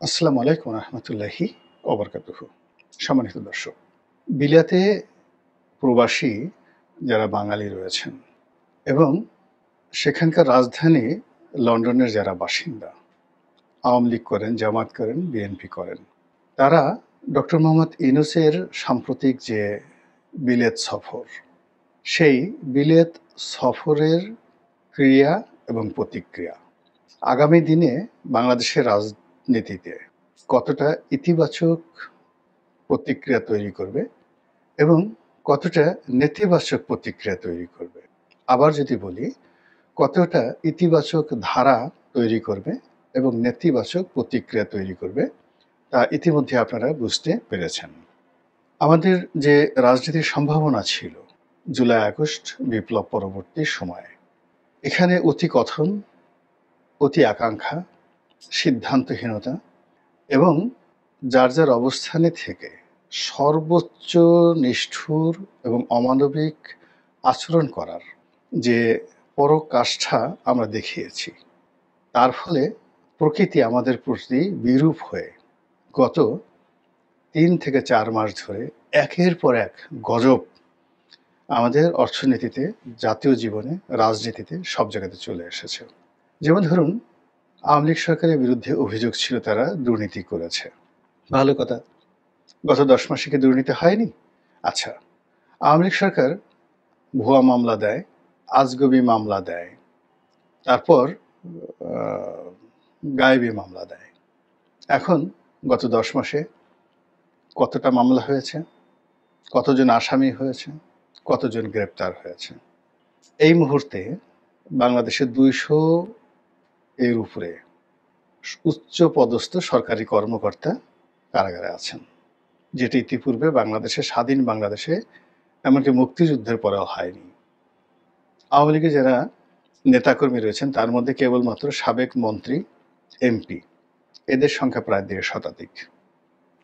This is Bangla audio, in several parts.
আসসালামু আলাইকুম রহমতুল্লাহি ওবরকাতুহু। সম্মানিত দর্শক, বিলাতে প্রবাসী যারা বাঙালি রয়েছেন এবং সেখানকার রাজধানী লন্ডনের যারা বাসিন্দা, আওয়ামী লীগ করেন, জামাত করেন, বিএনপি করেন, তারা ডক্টর মোহাম্মদ ইউনূসের সাম্প্রতিক যে বিলেত সফর, সেই বিলেত সফরের ক্রিয়া এবং প্রতিক্রিয়া আগামী দিনে বাংলাদেশের রাজনীতিতে কতটা ইতিবাচক প্রতিক্রিয়া তৈরি করবে এবং কতটা নেতিবাচক প্রতিক্রিয়া তৈরি করবে। আবার যদি বলি, কতটা ইতিবাচক ধারা তৈরি করবে এবং নেতিবাচক প্রতিক্রিয়া তৈরি করবে, তা ইতিমধ্যে আপনারা বুঝতে পেরেছেন। আমাদের যে রাজনীতির সম্ভাবনা ছিল জুলাই আগস্ট বিপ্লব পরবর্তী সময়ে, এখানে অতিকথন, অতি আকাঙ্ক্ষা, সিদ্ধান্তহীনতা এবং যার যার অবস্থানে থেকে সর্বোচ্চ নিষ্ঠুর এবং অমানবিক আচরণ করার যে পরাকাষ্ঠা আমরা দেখিয়েছি, তার ফলে প্রকৃতি আমাদের প্রতি বিরূপ হয়ে গত ৩ থেকে ৪ মাস ধরে একের পর এক গজব আমাদের অর্থনীতিতে, জাতীয় জীবনে, রাজনীতিতে সব জায়গাতে চলে এসেছে। যেমন ধরুন, আওয়ামী লীগ সরকারের বিরুদ্ধে অভিযোগ ছিল তারা দুর্নীতি করেছে। ভালো কথা। গত ১০ মাসে কি দুর্নীতি হয়নি? আচ্ছা, আওয়ামী লীগ সরকার ভুয়া মামলা দেয়, আজগুবি মামলা দেয়, তারপর গায়েবী মামলা দেয়। এখন গত ১০ মাসে কতটা মামলা হয়েছে, কতজন আসামি হয়েছে, কতজন গ্রেপ্তার হয়েছে? এই মুহূর্তে বাংলাদেশে ২০০ এর উপরে উচ্চ পদস্থ সরকারি কর্মকর্তা কারাগারে আছেন, যেটি ইতিপূর্বে বাংলাদেশে, স্বাধীন বাংলাদেশে, এমনকি মুক্তিযুদ্ধের পরেও হয়নি। আওয়ামী লীগের যারা নেতাকর্মী রয়েছেন তার মধ্যে কেবলমাত্র সাবেক মন্ত্রী, এমপি, এদের সংখ্যা প্রায় ১.৫ শতাধিক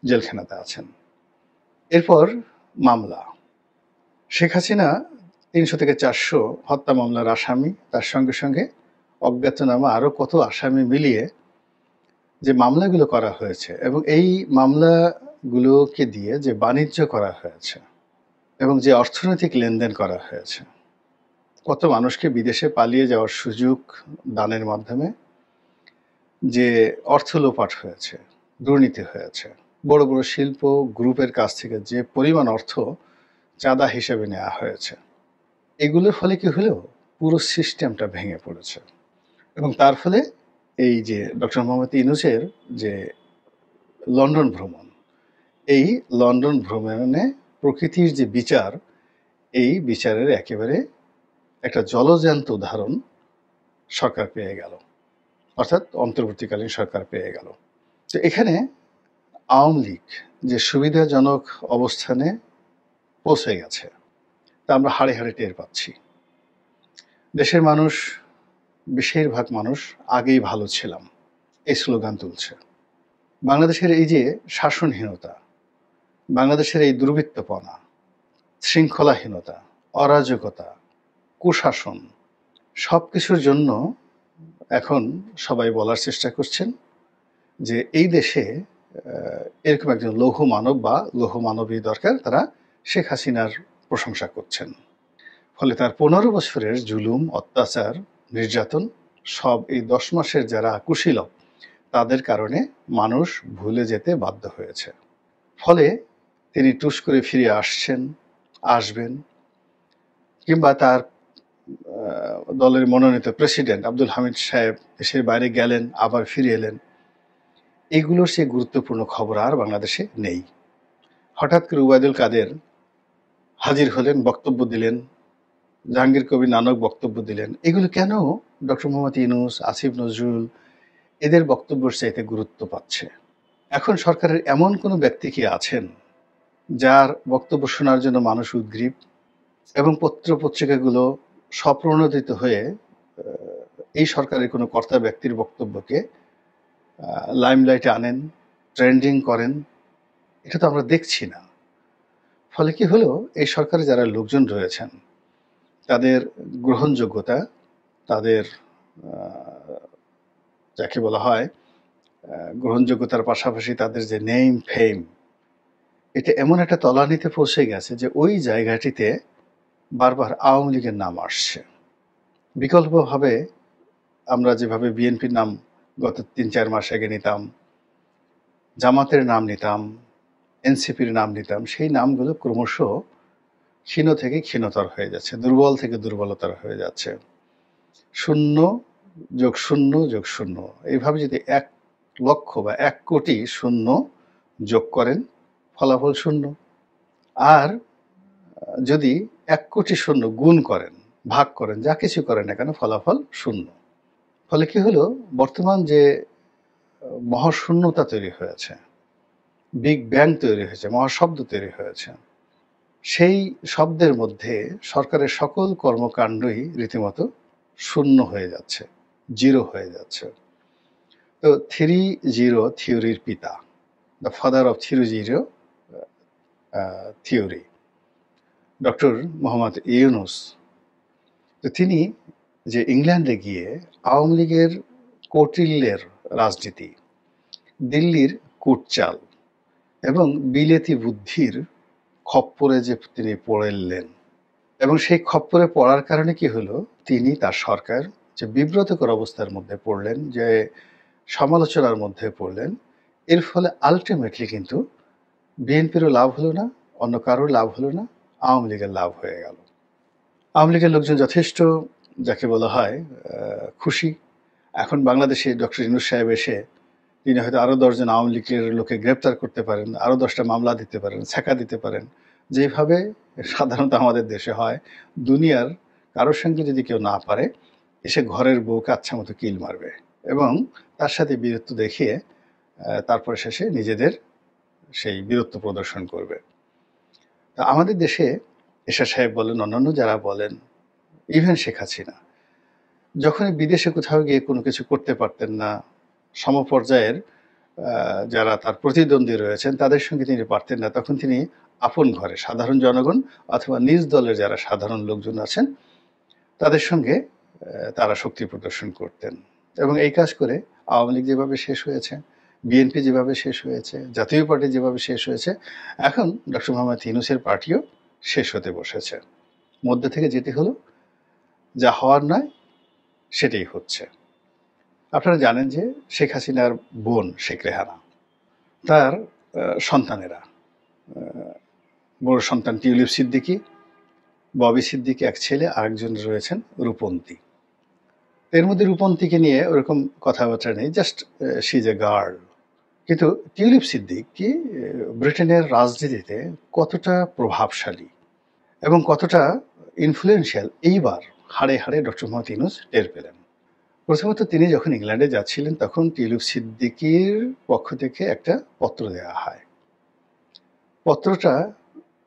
জেলখানাতে আছেন। এরপর মামলা, শেখ হাসিনা ৩০০ থেকে ৪০০ হত্যা মামলার আসামি, তার সঙ্গে সঙ্গে অজ্ঞাতনামা আরও কত আসামি মিলিয়ে যে মামলাগুলো করা হয়েছে এবং এই মামলাগুলোকে দিয়ে যে বাণিজ্য করা হয়েছে এবং যে অর্থনৈতিক লেনদেন করা হয়েছে, কত মানুষকে বিদেশে পালিয়ে যাওয়ার সুযোগ দানের মাধ্যমে যে অর্থ লোপাট হয়েছে, দুর্নীতি হয়েছে, বড় বড় শিল্প গ্রুপের কাছ থেকে যে পরিমাণ অর্থ চাঁদা হিসেবে নেওয়া হয়েছে, এগুলোর ফলে কি হলো, পুরো সিস্টেমটা ভেঙে পড়েছে। এবং তার ফলে এই যে ডক্টর মোহাম্মদ ইউনূসের যে লন্ডন ভ্রমণ, এই লন্ডন ভ্রমণে প্রকৃতির যে বিচার, এই বিচারের একেবারে একটা জলজ্যান্ত উদাহরণ সরকার পেয়ে গেল, অর্থাৎ অন্তর্বর্তীকালীন সরকার পেয়ে গেল। তো এখানে আওয়ামী লীগ যে সুবিধাজনক অবস্থানে পৌঁছে গেছে, তা আমরা হাড়ে হাড়ে টের পাচ্ছি। দেশের মানুষ, বেশিরভাগ মানুষ আগেই ভালো ছিলাম এই স্লোগান তুলছে। বাংলাদেশের এই যে শাসনহীনতা, বাংলাদেশের এই দুর্বৃত্তপনা, শৃঙ্খলাহীনতা, অরাজকতা, কুশাসন, সব কিছুর জন্য এখন সবাই বলার চেষ্টা করছেন যে এই দেশে এরকম একজন লৌহ মানব বা লৌহ মানবী দরকার। তারা শেখ হাসিনার প্রশংসা করছেন। ফলে তার ১৫ বছরের জুলুম, অত্যাচার, নির্যাতন সব এই ১০ মাসের যারা কুশীলব, তাদের কারণে মানুষ ভুলে যেতে বাধ্য হয়েছে। ফলে তিনি টুস করে ফিরে আসছেন, আসবেন, কিংবা তার দলের মনোনীত প্রেসিডেন্ট আব্দুল হামিদ সাহেব দেশের বাইরে গেলেন, আবার ফিরে এলেন। এগুলোর সে গুরুত্বপূর্ণ খবর আর বাংলাদেশে নেই। হঠাৎ করে ওবায়দুল কাদের হাজির হলেন, বক্তব্য দিলেন, জাহাঙ্গীর কবির নানক বক্তব্য দিলেন। এগুলো কেন ডক্টর মোহাম্মদ ইউনূস, আসিফ নজরুল এদের বক্তব্যের চাইতে গুরুত্ব পাচ্ছে? এখন সরকারের এমন কোনো ব্যক্তি কি আছেন যার বক্তব্য শোনার জন্য মানুষ উদগ্রীব এবং পত্র পত্রিকাগুলো স্বপ্রণোদিত হয়ে এই সরকারের কোনো কর্তা ব্যক্তির বক্তব্যকে লাইমলাইটে আনেন, ট্রেন্ডিং করেন? এটা তো আমরা দেখছি না। ফলে কি হলো, এই সরকারে যারা লোকজন রয়েছেন তাদের গ্রহণযোগ্যতা, তাদের যাকে বলা হয় গ্রহণযোগ্যতার পাশাপাশি তাদের যে নেম ফেম, এটা এমন একটা তলানিতে পৌঁছে গেছে যে ওই জায়গাটিতে বারবার আওয়ামী লীগের নাম আসছে। বিকল্পভাবে আমরা যেভাবে বিএনপির নাম গত ৩-৪ মাস আগে নিতাম, জামাতের নাম নিতাম, এনসিপির নাম নিতাম, সেই নামগুলো ক্রমশ ক্ষীণ থেকে ক্ষীণতর হয়ে যাচ্ছে, দুর্বল থেকে দুর্বলতর হয়ে যাচ্ছে। 0+0+0 এইভাবে যদি ১ লক্ষ বা ১ কোটি শূন্য যোগ করেন, ফলাফল 0। আর যদি ১ কোটি শূন্য গুণ করেন, ভাগ করেন, যা কিছু করেন না কেন, ফলাফল 0। ফলে কি হলো, বর্তমান যে মহাশূন্যতা তৈরি হয়েছে, বিগ ব্যাং তৈরি হয়েছে, মহাশব্দ তৈরি হয়েছে, সেই শব্দের মধ্যে সরকারের সকল কর্মকাণ্ডই রীতিমতো শূন্য হয়ে যাচ্ছে, জিরো হয়ে যাচ্ছে। তো 3-0 থিওরির পিতা, the father of 3-0 theory, doctor Mohammad Yunus, তো তিনি যে ইংল্যান্ডে গিয়ে আওয়ামী লীগের কৌটিল্যের রাজনীতি, দিল্লির কুটচাল এবং বিলেতি বুদ্ধির খপ্পরে যে তিনি পড়লেন, এবং সেই খপ্পরে পড়ার কারণে কি হলো, তিনি তার সরকার যে বিব্রতকর অবস্থার মধ্যে পড়লেন, যে সমালোচনার মধ্যে পড়লেন, এর ফলে আলটিমেটলি কিন্তু বিএনপিরও লাভ হলো না, অন্য কারোর লাভ হলো না, আওয়ামী লীগের লাভ হয়ে গেল। আওয়ামী লীগের লোকজন যথেষ্ট, যাকে বলা হয়, খুশি। এখন বাংলাদেশে ডক্টর ইউনূস সাহেব এসে তিনি হয়তো আরও 10 জন আওয়ামী লীগের লোকে গ্রেপ্তার করতে পারেন, আরও 10টা মামলা দিতে পারেন, ছ্যাঁকা দিতে পারেন, যেভাবে সাধারণত আমাদের দেশে হয়। দুনিয়ার কারোর সঙ্গে যদি কেউ না পারে, এসে ঘরের বউকে আচ্ছা মতো কিল মারবে এবং তার সাথে বীরত্ব দেখিয়ে তারপরে শেষে নিজেদের সেই বীরত্ব প্রদর্শন করবে। তা আমাদের দেশে এরশাদ সাহেব বলেন, অন্যান্য যারা বলেন, ইভেন শেখ হাসিনা যখনই বিদেশে কোথাও গিয়ে কোনো কিছু করতে পারতেন না, সমপর্যায়ের যারা তার প্রতিদ্বন্দ্বী রয়েছেন তাদের সঙ্গে তিনি পারতেন না, তখন তিনি আপন ঘরে সাধারণ জনগণ অথবা নিজ দলের যারা সাধারণ লোকজন আছেন তাদের সঙ্গে তারা শক্তি প্রদর্শন করতেন। এবং এই কাজ করে আওয়ামী লীগ যেভাবে শেষ হয়েছে, বিএনপি যেভাবে শেষ হয়েছে, জাতীয় পার্টি যেভাবে শেষ হয়েছে, এখন ডক্টর মোহাম্মদ ইউনূসের পার্টিও শেষ হতে বসেছে। মধ্যে থেকে যেতে হলো, যা হওয়ার নয় সেটাই হচ্ছে। আপনারা জানেন যে শেখ হাসিনার বোন শেখ রেহানা, তার সন্তানেরা, বড় সন্তান টিউলিপ সিদ্দিকী, ববি সিদ্দিকী এক ছেলে, আরেকজন রয়েছেন রূপন্তী। এর মধ্যে রূপন্তীকে নিয়ে ওরকম কথাবার্তা নেই, just she is a girl. কিন্তু টিউলিপ সিদ্দিকী ব্রিটেনের রাজনীতিতে কতটা প্রভাবশালী এবং কতটা ইনফ্লুয়েন্সিয়াল এইবার হাড়ে হাড়ে ডক্টর মোহাম্মদ ইউনূস টের পেলেন। প্রথমত তিনি যখন ইংল্যান্ডে যাচ্ছিলেন তখন টিউলিপ সিদ্দিকীর পক্ষ থেকে একটা পত্র দেওয়া হয়। পত্রটা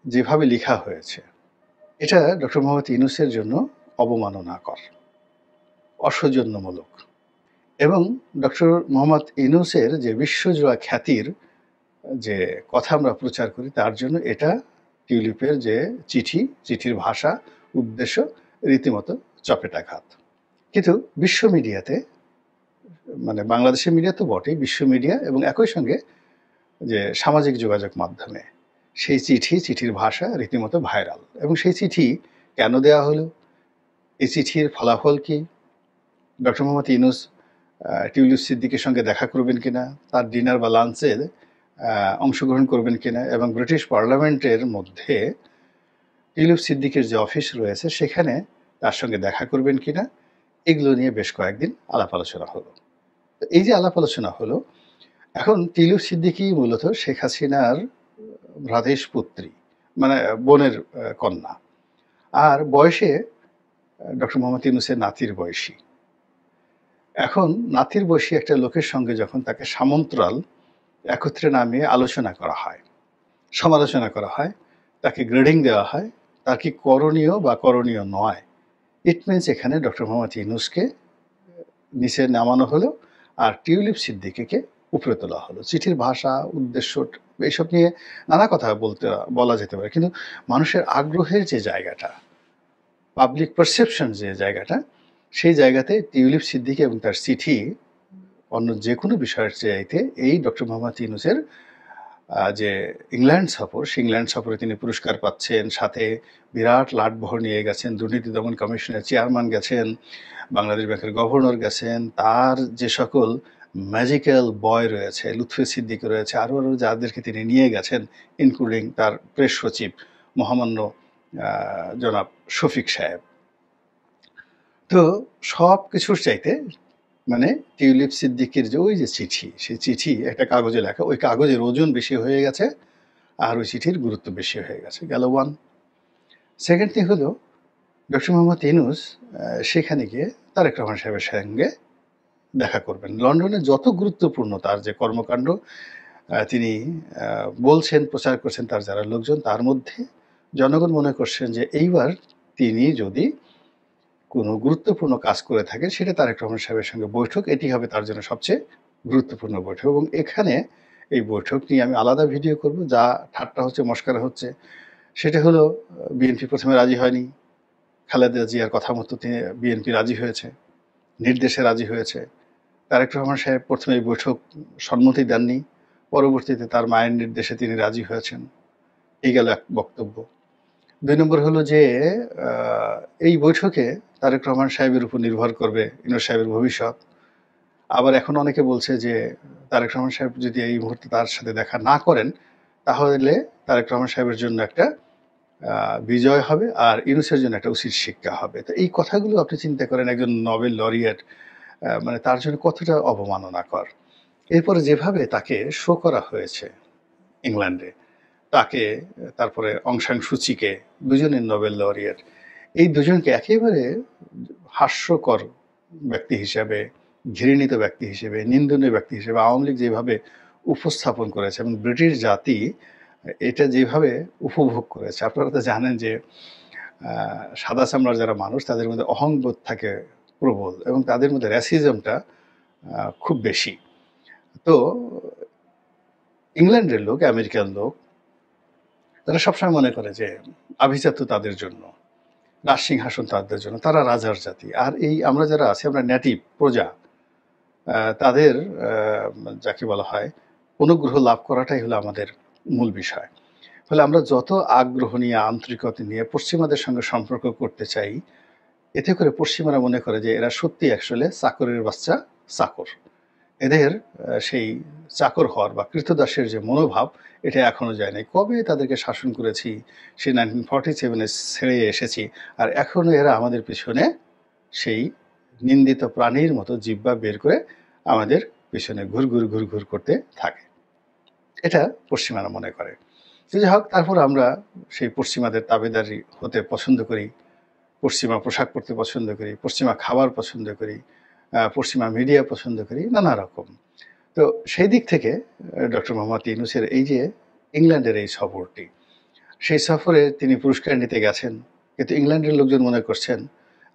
যেভাবে লেখা হয়েছে, এটা ডক্টর মোহাম্মদ ইউনূসের জন্য অবমাননাকর, অসৌজন্যমূলক, এবং ডক্টর মোহাম্মদ ইউনূসের যে বিশ্বজোড়া খ্যাতির যে কথা আমরা প্রচার করি, তার জন্য এটা টিউলিপের যে চিঠির ভাষা, উদ্দেশ্য রীতিমতো চপেটাঘাত। কিন্তু বিশ্ব মিডিয়াতে, মানে বাংলাদেশের মিডিয়া তো বটেই, বিশ্ব মিডিয়া এবং একই সঙ্গে যে সামাজিক যোগাযোগ মাধ্যমে সেই চিঠির ভাষা রীতিমতো ভাইরাল। এবং সেই চিঠি কেন দেওয়া হলো, এই চিঠির ফলাফল কি, ডক্টর মোহাম্মদ ইউনূস টিউলিপ সিদ্দিকীর সঙ্গে দেখা করবেন কিনা, তার ডিনার বা লাঞ্চে অংশগ্রহণ করবেন কিনা, এবং ব্রিটিশ পার্লামেন্টের মধ্যে টিউলিপ সিদ্দিকীর যে অফিস রয়েছে সেখানে তার সঙ্গে দেখা করবেন কিনা, এগুলো নিয়ে বেশ কয়েকদিন আলাপ আলোচনা হলো। এই যে আলাপ আলোচনা হলো, এখন টিউলিপ সিদ্দিকী মূলত শেখ হাসিনার ভ্রাদেশ পুত্রী, মানে বোনের কন্যা, আর বয়সে ডক্টর মোহাম্মদ ইউনূসের নাতির বয়সী। এখন নাতির বয়সী একটা লোকের সঙ্গে যখন তাকে সামন্তরাল একত্রে নামিয়ে আলোচনা করা হয়, সমালোচনা করা হয়, তাকে গ্রেডিং দেওয়া হয়, তার কি করণীয় বা করণীয় নয়, ইট মিনস এখানে ডক্টর মোহাম্মদ ইউনূসকে নিচে নামানো হলো আর টিউলিপ সিদ্দিকীকে উপরে তোলা হলো। চিঠির ভাষা, উদ্দেশ্য, এইসব নিয়ে নানা কথা বলা যেতে পারে, কিন্তু মানুষের আগ্রহের যে জায়গাটা, পাবলিক পারসেপশন যে জায়গাটা, সেই জায়গাতে টিউলিপ সিদ্দিকী এবং তার চিঠি অন্য যে কোনো বিষয়ের চাইতে এই ডক্টর মোহাম্মদ ইউনূসের যে ইংল্যান্ড সফর, সেই ইংল্যান্ড সফরে তিনি পুরস্কার পাচ্ছেন, সাথে বিরাট লাটবহর নিয়ে গেছেন, দুর্নীতি দমন কমিশনের চেয়ারম্যান গেছেন, বাংলাদেশ ব্যাংকের গভর্নর গেছেন, তার যে সকল ম্যাজিক্যাল বয় রয়েছে, লুৎফি সিদ্দিকী রয়েছে, আরও আরও যাদেরকে তিনি নিয়ে গেছেন, ইনক্লুডিং তার প্রেস সচিব মহামান্য জনাব শফিক সাহেব। তো সব কিছুর চাইতে মানে টিউলিপ সিদ্দিকীর যে ওই যে চিঠি, সেই চিঠি একটা কাগজে লেখা, ওই কাগজের ওজন বেশি হয়ে গেছে আর ওই চিঠির গুরুত্ব বেশি হয়ে গেছে, গেল ওয়ান। সেকেন্ড থিং হলো ডক্টর মোহাম্মদ ইউনূস সেখানে গিয়ে তারেক রহমান সাহেবের সঙ্গে দেখা করবেন। লন্ডনে যত গুরুত্বপূর্ণ তার যে কর্মকাণ্ড তিনি বলছেন, প্রচার করছেন তার যারা লোকজন, তার মধ্যে জনগণ মনে করছেন যে এইবার তিনি যদি কোনো গুরুত্বপূর্ণ কাজ করে থাকেন সেটা তারেক রহমান সাহেবের সঙ্গে বৈঠক, এটি হবে তার জন্য সবচেয়ে গুরুত্বপূর্ণ বৈঠক। এবং এখানে এই বৈঠক নিয়ে আমি আলাদা ভিডিও করব, যা ঠাট্টা হচ্ছে, মস্করা হচ্ছে। সেটা হলো বিএনপি প্রথমে রাজি হয়নি, খালেদা জিয়ার কথা মতো বিএনপি রাজি হয়েছে, নির্দেশে রাজি হয়েছে। তারেক রহমান সাহেব প্রথমে এই বৈঠক সম্মতি দেননি, পরবর্তীতে তার মায়ের নির্দেশে তিনি রাজি হয়েছেন। এই গেল এক বক্তব্য। ২ নম্বর হলো যে এই বৈঠকে তারেক রহমান সাহেবের উপর নির্ভর করবে ইউনূস সাহেবের ভবিষ্যৎ। আবার এখন অনেকে বলছে যে তারেক রহমান সাহেব যদি এই মুহূর্তে তার সাথে দেখা না করেন তাহলে তারেক রহমান সাহেবের জন্য একটা বিজয় হবে আর ইউনূসের জন্য একটা উচিত শিক্ষা হবে। তো এই কথাগুলো আপনি চিন্তা করেন, একজন নোবেল লরিয়েট মানে তার জন্য কতটা অবমাননাকর। এরপরে যেভাবে তাকে শো করা হয়েছে ইংল্যান্ডে, তাকে তারপরে অং সান সুচিকে, দুজনের নোবেল লরিয়েট, এই দুজনকে একেবারে হাস্যকর ব্যক্তি হিসাবে, ঘৃণিত ব্যক্তি হিসেবে, নিন্দনীয় ব্যক্তি হিসেবে আওয়ামী লীগ যেভাবে উপস্থাপন করেছে এবং ব্রিটিশ জাতি এটা যেভাবে উপভোগ করেছে। আপনারা তো জানেন যে সাদা চামড়ার যারা মানুষ তাদের মধ্যে অহংবোধ থাকে প্রবল এবং তাদের মধ্যে র্যাসিজমটা খুব বেশি। তো ইংল্যান্ডের লোক, আমেরিকার লোক, তারা সবসময় মনে করে যে আভিজাত্য তাদের জন্য, রাজসিংহাসন তাদের জন্য, তারা রাজার জাতি। আর এই আমরা যারা আছি, আমরা নেটিভ প্রজা, তাদের যাকে বলা হয় অনুগ্রহ লাভ করাটাই হলো আমাদের মূল বিষয়। ফলে আমরা যত আগ্রহ নিয়ে, আন্তরিকতা নিয়ে পশ্চিমাদের সঙ্গে সম্পর্ক করতে চাই, এতে করে পশ্চিমারা মনে করে যে এরা সত্যি আসলে চাকরের বাচ্চা চাকর। এদের সেই চাকর হওয়ার বা কৃতদাসের যে মনোভাব, এটা এখনো যায় নাই। কবে তাদেরকে শাসন করেছি, সেই 1947-এ ছেড়ে এসেছি, আর এখনো এরা আমাদের পিছনে সেই নিন্দিত প্রাণীর মতো জিহ্বা বের করে আমাদের পিছনে ঘুর করতে থাকে। এটা পশ্চিমারা মনে করে। যাই হোক, তারপর আমরা সেই পশ্চিমাদের তাবেদারি হতে পছন্দ করি, পশ্চিমা পোশাক পরতে পছন্দ করি, পশ্চিমা খাবার পছন্দ করি, পশ্চিমা মিডিয়া পছন্দ করি, নানা রকম। তো সেই দিক থেকে ডক্টর মোহাম্মদ ইউনূসের এই যে ইংল্যান্ডের এই সফরটি, সেই সফরে তিনি পুরস্কার নিতে গেছেন, কিন্তু ইংল্যান্ডের লোকজন মনে করছেন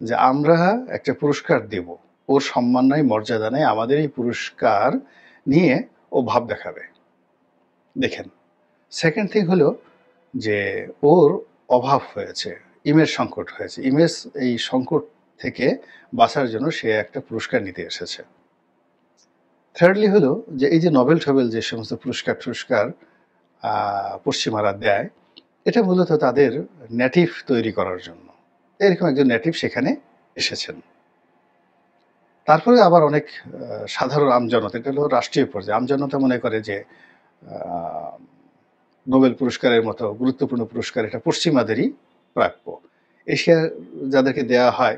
যে আমরা একটা পুরস্কার দেব, ওর সম্মান নাই, মর্যাদা নেই, আমাদের এই পুরস্কার নিয়ে ও ভাব দেখাবে। দেখেন, সেকেন্ড থিং হলো যে ওর অভাব হয়েছে, ইমেজ সংকট হয়েছে। ইমেজ এই সংকট থেকে বাঁচার জন্য সে একটা পুরস্কার নিতে এসেছে। থার্ডলি হলো যে এই যে নোবেল টোবেল যে সমস্ত পুরস্কার পশ্চিমারা দেয়, এটা মূলত তাদের নেটিভ তৈরি করার জন্য। এরকম একজন নেটিভ সেখানে এসেছেন। তারপরে আবার অনেক সাধারণ আমজনতা, এটা হলো রাষ্ট্রীয় পর্যায়ে, আমজনতা মনে করে যে নোবেল পুরস্কারের মতো গুরুত্বপূর্ণ পুরস্কার এটা পশ্চিমাদেরই প্রাপ্য। এশিয়ার যাদেরকে দেয়া হয়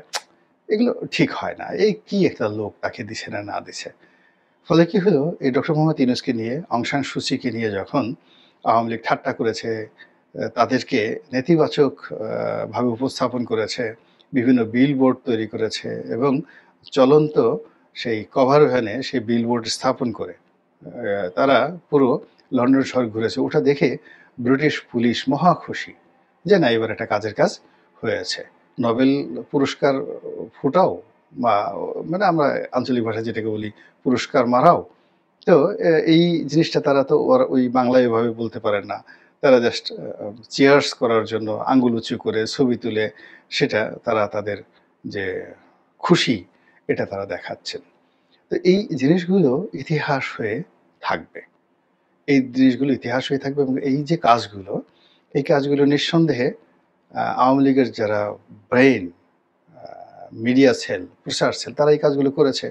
এগুলো ঠিক হয় না, এই কি একটা লোক তাকে দিছে না দিছে। ফলে কি হলো, এই ডক্টর মোহাম্মদ ইউনূসকে নিয়ে, অং সান সুচিকে নিয়ে যখন আওয়ামী লীগ ঠাট্টা করেছে, তাদেরকে নেতিবাচক ভাবে উপস্থাপন করেছে, বিভিন্ন বিলবোর্ড তৈরি করেছে এবং চলন্ত সেই কভার ভ্যানে সেই বিলবোর্ড স্থাপন করে তারা পুরো লন্ডন শহর ঘুরেছে। ওটা দেখে ব্রিটিশ পুলিশ মহা খুশি যে না, এবার একটা কাজের কাজ হয়েছে, নোবেল পুরস্কার ফুটাও, বা মানে আমরা আঞ্চলিক ভাষায় যেটাকে বলি পুরস্কার মারাও। তো এই জিনিসটা তারা তো ওই বাংলায় এভাবে বলতে পারেন না, তারা জাস্ট চিয়ার্স করার জন্য আঙ্গুল উঁচু করে ছবি তুলে সেটা তারা তাদের যে খুশি এটা তারা দেখাচ্ছেন। তো এই জিনিসগুলো ইতিহাস হয়ে থাকবে। এই জিনিসগুলো ইতিহাস হয়ে থাকবে এবং এই যে কাজগুলো, এই কাজগুলো নিঃসন্দেহে আওয়ামী লীগের যারা ব্রেইন, মিডিয়া সেল, প্রচার সেল, তারা এই কাজগুলো করেছে।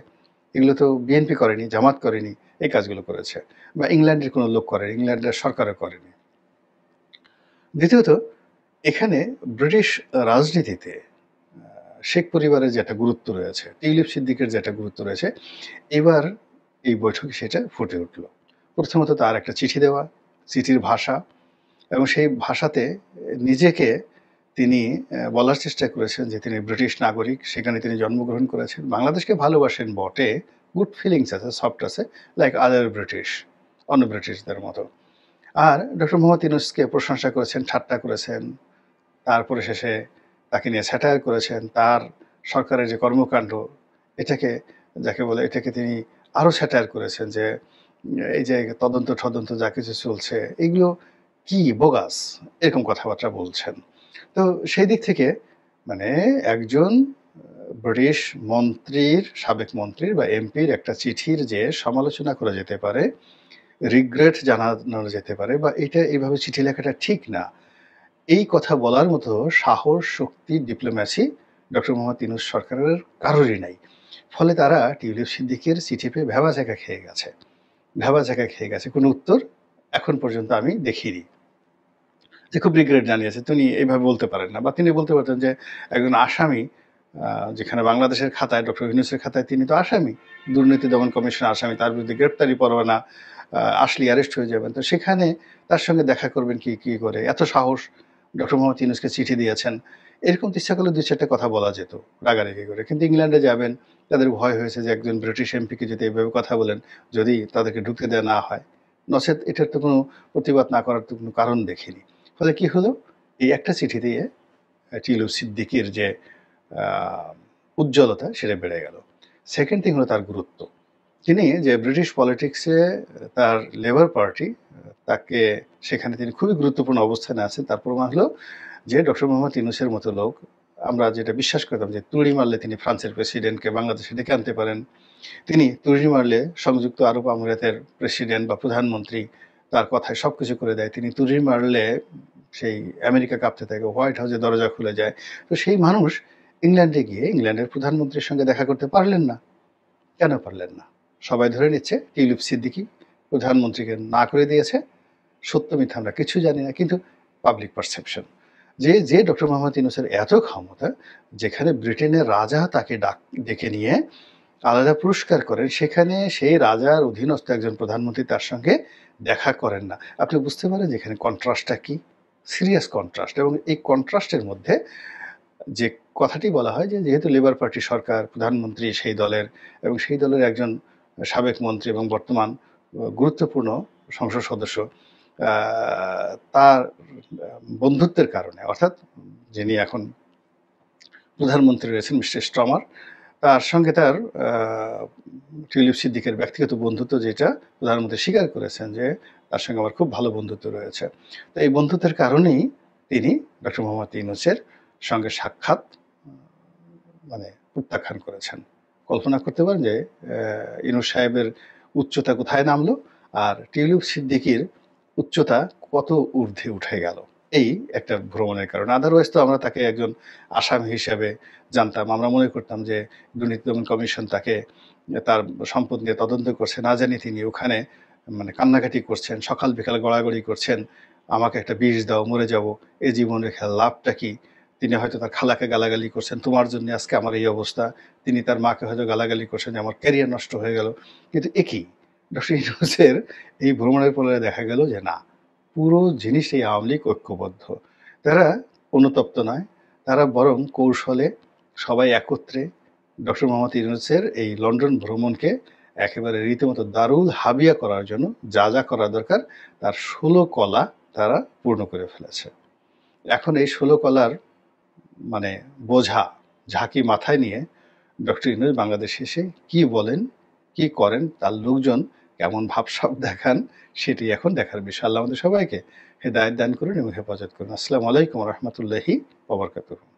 এগুলো তো বিএনপি করেনি, জামাত করেনি, এই কাজগুলো করেছে। বা ইংল্যান্ডের কোনো লোক করেনি, ইংল্যান্ডের সরকারও করেনি। দ্বিতীয়ত, এখানে ব্রিটিশ রাজনীতিতে শেখ পরিবারের যে একটা গুরুত্ব রয়েছে, টিউলিপ সিদ্দিকের যে একটা গুরুত্ব রয়েছে, এবার এই বৈঠকে সেটা ফুটে উঠল। প্রথমত তার একটা চিঠি দেওয়া, চিঠির ভাষা, এবং সেই ভাষাতে নিজেকে তিনি বলার চেষ্টা করেছেন যে তিনি ব্রিটিশ নাগরিক, সেখানে তিনি জন্মগ্রহণ করেছেন, বাংলাদেশকে ভালোবাসেন বটে, গুড ফিলিংস আছে, সফট আছে, লাইক আদার ব্রিটিশ, অন্য ব্রিটিশদের মতো। আর ডক্টর মোহাম্মদ ইউনূসকে প্রশংসা করেছেন, ঠাট্টা করেছেন, তারপরে শেষে তাকে নিয়ে স্যাটায়ার করেছেন, তার সরকারের যে কর্মকাণ্ড, এটাকে যাকে বলে, এটাকে তিনি আরও স্যাটায়ার করেছেন যে এই যে তদন্ত যা কিছু চলছে এগুলো কি বোগাস, এরকম কথাবার্তা বলছেন। তো সেই দিক থেকে মানে একজন ব্রিটিশ মন্ত্রীর, সাবেক মন্ত্রীর বা এমপির একটা চিঠির যে সমালোচনা করা যেতে পারে, রিগ্রেট জানানো যেতে পারে, বা এটা এইভাবে চিঠি লেখাটা ঠিক না, এই কথা বলার মতো সাহস, শক্তি, ডিপ্লোম্যাসি ডক্টর মোহাম্মদ ইউনূস সরকারের কারোরই নাই। ফলে তারা টিউলিপ সিদ্দিকের চিঠি পেয়ে ভ্যাবাচ্যাকা খেয়ে গেছে। কোনো উত্তর এখন পর্যন্ত আমি দেখিনি যে খুব রিগ্রেট জানিয়েছে। তিনি এইভাবে বলতে পারেন না, বা তিনি বলতে পারতেন যে একজন আসামি, যেখানে বাংলাদেশের খাতায়, ডক্টর ইউনূসের খাতায় তিনি তো আসামি, দুর্নীতি দমন কমিশনের আসামি, তার বিরুদ্ধে গ্রেপ্তারি পরোয়ানা আসলে অ্যারেস্ট হয়ে যাবেন। তো সেখানে তার সঙ্গে দেখা করবেন কি করে, এত সাহস, ডক্টর মোহাম্মদ ইউনূসকে চিঠি দিয়েছেন, এরকম ইচ্ছা করলে দুই চারটা কথা বলা যেত রাগারাগি করে। কিন্তু ইংল্যান্ডে যাবেন, তাদের ভয় হয়েছে যে একজন ব্রিটিশ এমপিকে যদি এইভাবে কথা বলেন, যদি তাদেরকে ঢুকতে দেওয়া না হয়, নচেত এটার তো কোনো প্রতিবাদ না করার তো কোনো কারণ দেখিনি। ফলে কি হলো, এই একটা চিঠি দিয়ে টিউলিপ সিদ্দিকীর যে উজ্জ্বলতা সেটা বেড়ে গেল। সেকেন্ড থিং হলো তার গুরুত্ব। তিনি যে ব্রিটিশ পলিটিক্সে তার লেবার পার্টি, তাকে সেখানে তিনি খুবই গুরুত্বপূর্ণ অবস্থানে আছেন, তার প্রমাণ হলো যে ডক্টর মোহাম্মদ ইউনূসের মতো লোক, আমরা যেটা বিশ্বাস করতাম যে তুড়ি মারলে তিনি ফ্রান্সের প্রেসিডেন্টকে বাংলাদেশে ডেকে আনতে পারেন, তিনি তুড়ি মারলে সংযুক্ত আরব আমিরাতের প্রেসিডেন্ট বা প্রধানমন্ত্রী তার কথায় সব কিছু করে দেয়, তিনি তুড়ি মারলে সেই আমেরিকা কাঁপতে থাকে, হোয়াইট হাউসে দরজা খুলে যায়। তো সেই মানুষ ইংল্যান্ডে গিয়ে ইংল্যান্ডের প্রধানমন্ত্রীর সঙ্গে দেখা করতে পারলেন না। কেন পারলেন না? সবাই ধরে নিচ্ছে টিউলিপ সিদ্দিকী প্রধানমন্ত্রীকে না করে দিয়েছে। সত্য মিথ্যা আমরা কিছু জানি না, কিন্তু পাবলিক পারসেপশন যে ডক্টর মোহাম্মদ ইউনূসের এত ক্ষমতা, যেখানে ব্রিটেনের রাজা তাকে ডেকে নিয়ে আলাদা পুরস্কার করেন, সেখানে সেই রাজার অধীনস্থ একজন প্রধানমন্ত্রী তার সঙ্গে দেখা করেন না। আপনি বুঝতে পারেন যেখানে কন্ট্রাস্টটা কি, সিরিয়াস কন্ট্রাস্ট। এবং এই কন্ট্রাস্টের মধ্যে যে কথাটি বলা হয় যে যেহেতু লেবার পার্টি সরকার, প্রধানমন্ত্রী সেই দলের, এবং সেই দলের একজন সাবেক মন্ত্রী এবং বর্তমান গুরুত্বপূর্ণ সংসদ সদস্য, তার বন্ধুত্বের কারণে, অর্থাৎ যিনি এখন প্রধানমন্ত্রী রয়েছেন মিস্টার স্ট্রমার, তার সঙ্গে তার টিউলিপ সিদ্দিকের ব্যক্তিগত বন্ধুত্ব, যেটা প্রধানমন্ত্রী স্বীকার করেছেন যে তার সঙ্গে আমার খুব ভালো বন্ধুত্ব রয়েছে। তো এই বন্ধুত্বের কারণেই তিনি ডক্টর মোহাম্মদ ইউনূসের সঙ্গে সাক্ষাৎ মানে প্রত্যাখ্যান করেছেন। কল্পনা করতে পারেন যে ইউনূস সাহেবের উচ্চতা কোথায় নামলো, আর টিউলিপ সিদ্দিকীর উচ্চতা কত ঊর্ধ্বে উঠে গেল এই একটা ভ্রমণের কারণে। আদারওয়াইজ তো আমরা তাকে একজন আসামি হিসেবে জানতাম। আমরা মনে করতাম যে দুর্নীতি দমন কমিশন তাকে, তার সম্পদ নিয়ে তদন্ত করছে, না জানি তিনি ওখানে মানে কান্নাকাটি করছেন, সকাল বিকাল গড়াগড়ি করছেন, আমাকে একটা বিষ দাও, মরে যাব, এই জীবন রেখে লাভটা কি। তিনি হয়তো তার খালাকে গালাগালি করছেন, তোমার জন্য আজকে আমার এই অবস্থা। তিনি তার মাকে হয়তো গালাগালি করছেন যে আমার ক্যারিয়ার নষ্ট হয়ে গেল। কিন্তু একই ডক্টর ইউনূসের এই ভ্রমণের ফলে দেখা গেল যে না, পুরো জিনিসটাই আওয়ামী লীগ ঐক্যবদ্ধ। তারা অনুতপ্ত নয়, তারা বরং কৌশলে সবাই একত্রে ডক্টর মোহাম্মদ ইউনূসের এই লন্ডন ভ্রমণকে একেবারে রীতিমতো দারুল হাবিয়া করার জন্য যা করা দরকার তার 16 কলা তারা পূর্ণ করে ফেলেছে। এখন এই 16 কলার মানে বোঝা, ঝাঁকি মাথায় নিয়ে ডক্টর ইউনূস বাংলাদেশে এসে কি বলেন, কি করেন, তার লোকজন কেমন ভাবসাব দেখান, সেটি এখন দেখার বিষয়। আল্লাহ আমাদের সবাইকে হেদায়েত দান করুন এবং হেফাজত করুন। আসসালামু আলাইকুম ওয়া রাহমাতুল্লাহি ওয়া বারাকাতুহু।